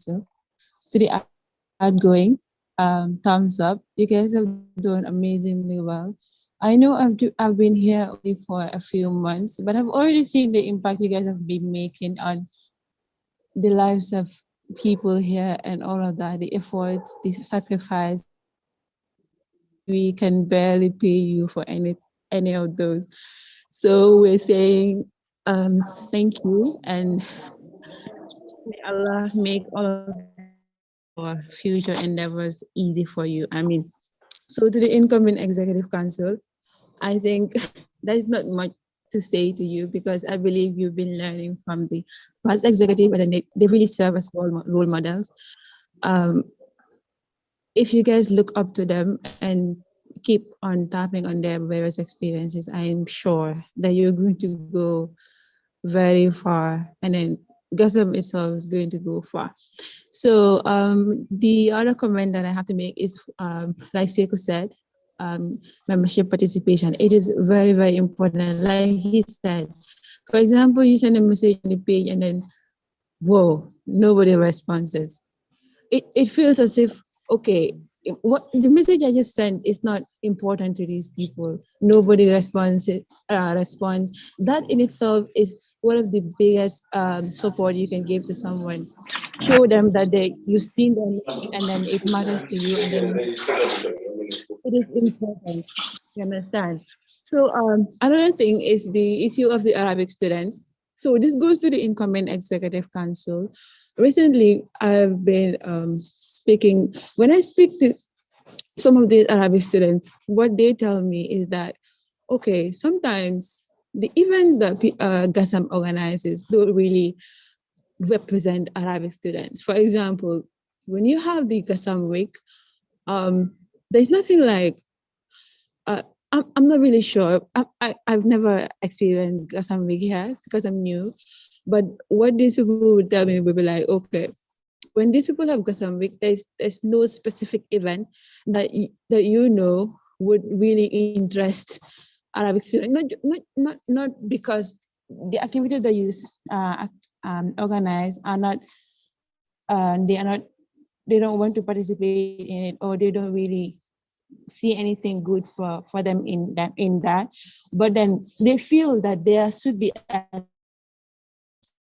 Council. To the outgoing, thumbs up. You guys have done amazingly well. I know I've been here only for a few months, but I've already seen the impact you guys have been making on the lives of people here and all of that, the efforts, the sacrifice. We can barely pay you for any of those. So we're saying thank you, and may Allah make all of your future endeavors easy for you. I mean, so to the incoming executive council, I think there's not much to say to you because I believe you've been learning from the past executive, and then they really serve as role models. Um, if you guys look up to them and keep on tapping on their various experiences, I am sure that you're going to go very far, and then Gasam itself is going to go far. So the other comment that I have to make is, like Seiko said, membership participation. It is very, very important. Like he said, for example, you send a message on the page and then, whoa, nobody responds. It feels as if, okay, what the message I just sent is not important to these people. Nobody responds. That in itself is one of the biggest support you can give to someone. Show them that you've seen them and then it matters to you, and then it is important. You understand? So another thing is the issue of the Arabic students. So this goes to the incoming executive council. Recently, I've been speaking. When I speak to some of the Arabic students, what they tell me is that, okay, sometimes the events that Gasam organizes don't really represent Arabic students. For example, when you have the Gasam week, there's nothing like, I'm not really sure. I've never experienced Gasam week here because I'm new. But what these people would tell me would be like, okay, when these people have Gasam week, there's no specific event that you know would really interest Arabic students. Not because the activities that you organize are not, they don't want to participate in it, or they don't really see anything good for them in that. But then they feel that there should be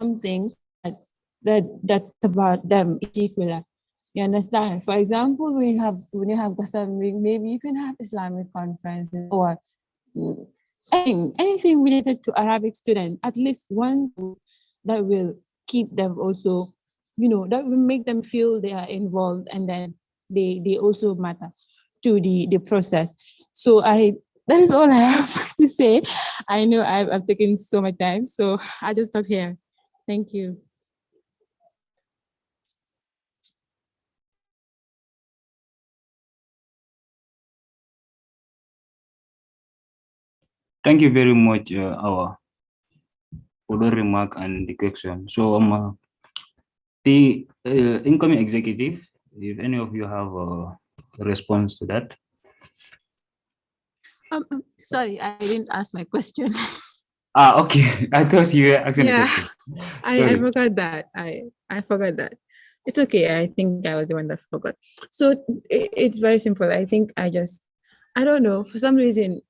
something that about them in particular. You understand? For example, when you have Gasam, maybe you can have Islamic conferences or anything related to Arabic students, at least one that will keep them also, that will make them feel they are involved, and then they also matter to the process. So that is all I have to say. I know I've taken so much time, so I'll just stop here. Thank you. Thank you very much, our for the remark and the question. So, the incoming executive, if any of you have a response to that. Sorry, I didn't ask my question. Okay. I thought you were asking a question. I forgot that. I forgot that. It's okay. I think I was the one that forgot. So it's very simple. I think I don't know. For some reason,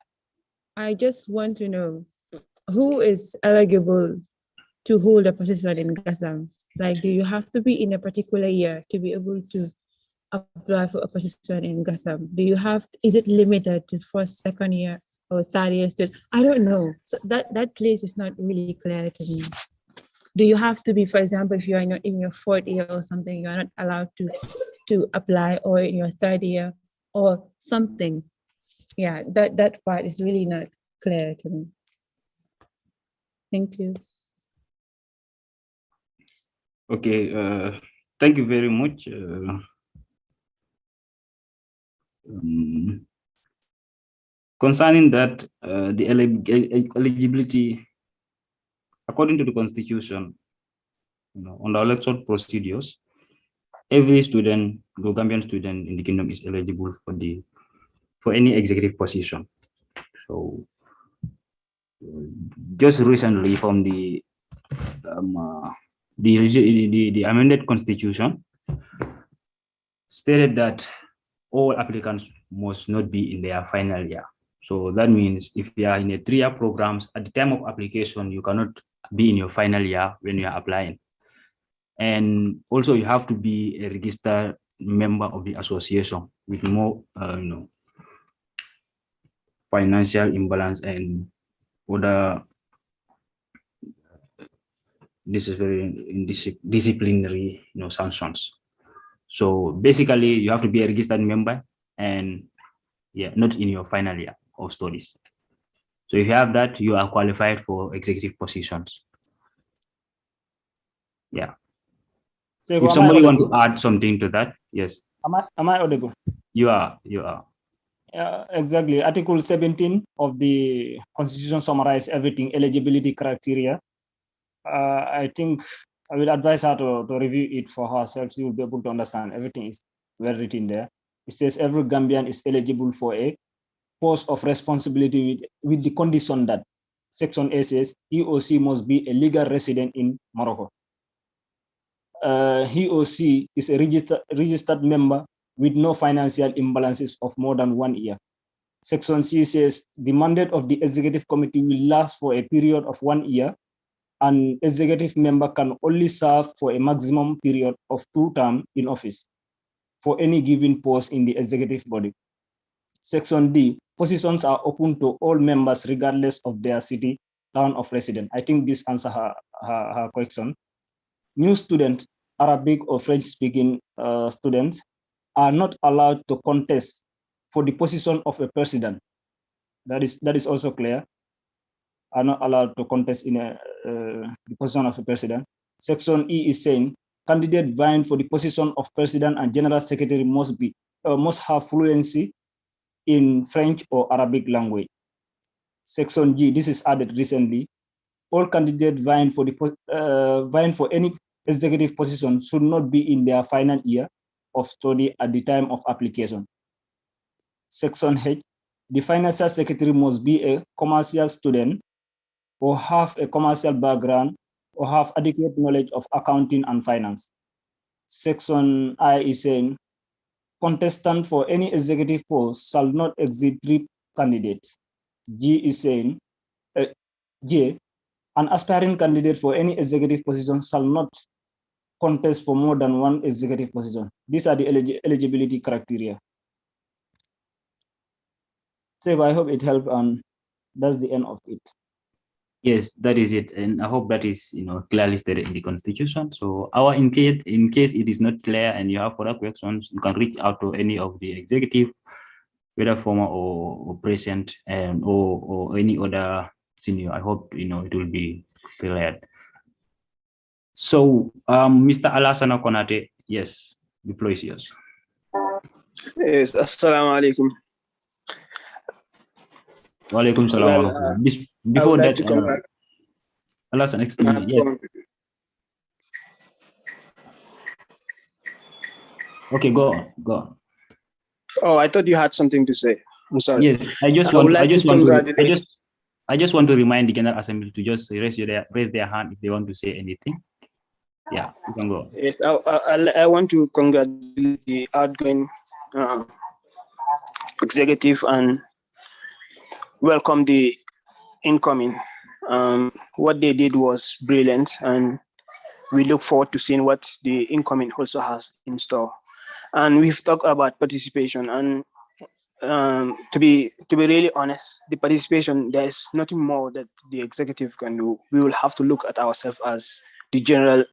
I just want to know who is eligible to hold a position in Gasam. Like, do you have to be in a particular year to be able to apply for a position in Gasam? Is it limited to first, second year, or third year student? I don't know. So that place is not really clear to me. Do you have to be, for example, if you are not in your fourth year or something, you are not allowed to apply, or in your third year or something? Yeah, that part is really not clear to me. Thank you. Okay, thank you very much. Concerning that, the eligibility, according to the Constitution, on the electoral procedures, every student, Gambian student in the kingdom, is eligible for any executive position. So, just recently, from the amended Constitution, stated that all applicants must not be in their final year. So that means if you are in a 3-year programs, at the time of application, you cannot be in your final year when you are applying. And also you have to be a registered member of the association with more financial imbalance and other disciplinary sanctions. So basically you have to be a registered member and not in your final year of studies. So if you have that, you are qualified for executive positions. Yeah. So If somebody want to add something to that, yes. Am I audible? You are. Exactly. Article 17 of the Constitution summarizes everything, eligibility criteria. I think I will advise her to review it for herself. She will be able to understand everything is well written there. It says every Gambian is eligible for a post of responsibility with the condition that Section A says he or she must be a legal resident in Morocco. He or she is a registered member with no financial imbalances of more than 1 year. Section C says the mandate of the executive committee will last for a period of 1 year. An executive member can only serve for a maximum period of 2 terms in office for any given post in the executive body. Section D, positions are open to all members regardless of their city, town of residence. I think this answers her question. New students, Arabic or French-speaking students, are not allowed to contest for the position of a president. That is also clear. Are not allowed to contest in the position of a president. Section E is saying candidate vying for the position of president and general secretary must have fluency in French or Arabic language. Section G, this is added recently. All candidates vying for any executive position should not be in their final year of study at the time of application. Section H, the financial secretary must be a commercial student or have a commercial background or have adequate knowledge of accounting and finance. Section I is saying contestant for any executive post shall not exceed 3 candidates. G is saying J, an aspiring candidate for any executive position shall not contest for more than 1 executive position. These are the eligibility criteria. So I hope it helped, and that's the end of it. Yes, that is it, and I hope that is clearly stated in the Constitution. So in case it is not clear and you have further questions, you can reach out to any of the executive, whether former or present, and or any other senior. I hope it will be cleared. So, Mr. Alassana Konate, yes, the floor is yours. Yes, assalamu alaikum. Wa alaikum salam. Well, before that, Alassana, explain. Yes. Okay, go on. Oh, I thought you had something to say. I'm sorry. Yes, I just want to remind the General Assembly to just raise their hand if they want to say anything. Yeah, you can go. Yes, I want to congratulate the outgoing executive and welcome the incoming. What they did was brilliant, and we look forward to seeing what the incoming also has in store. And we've talked about participation, and to be really honest, the participation, there's nothing more that the executive can do. We will have to look at ourselves as the general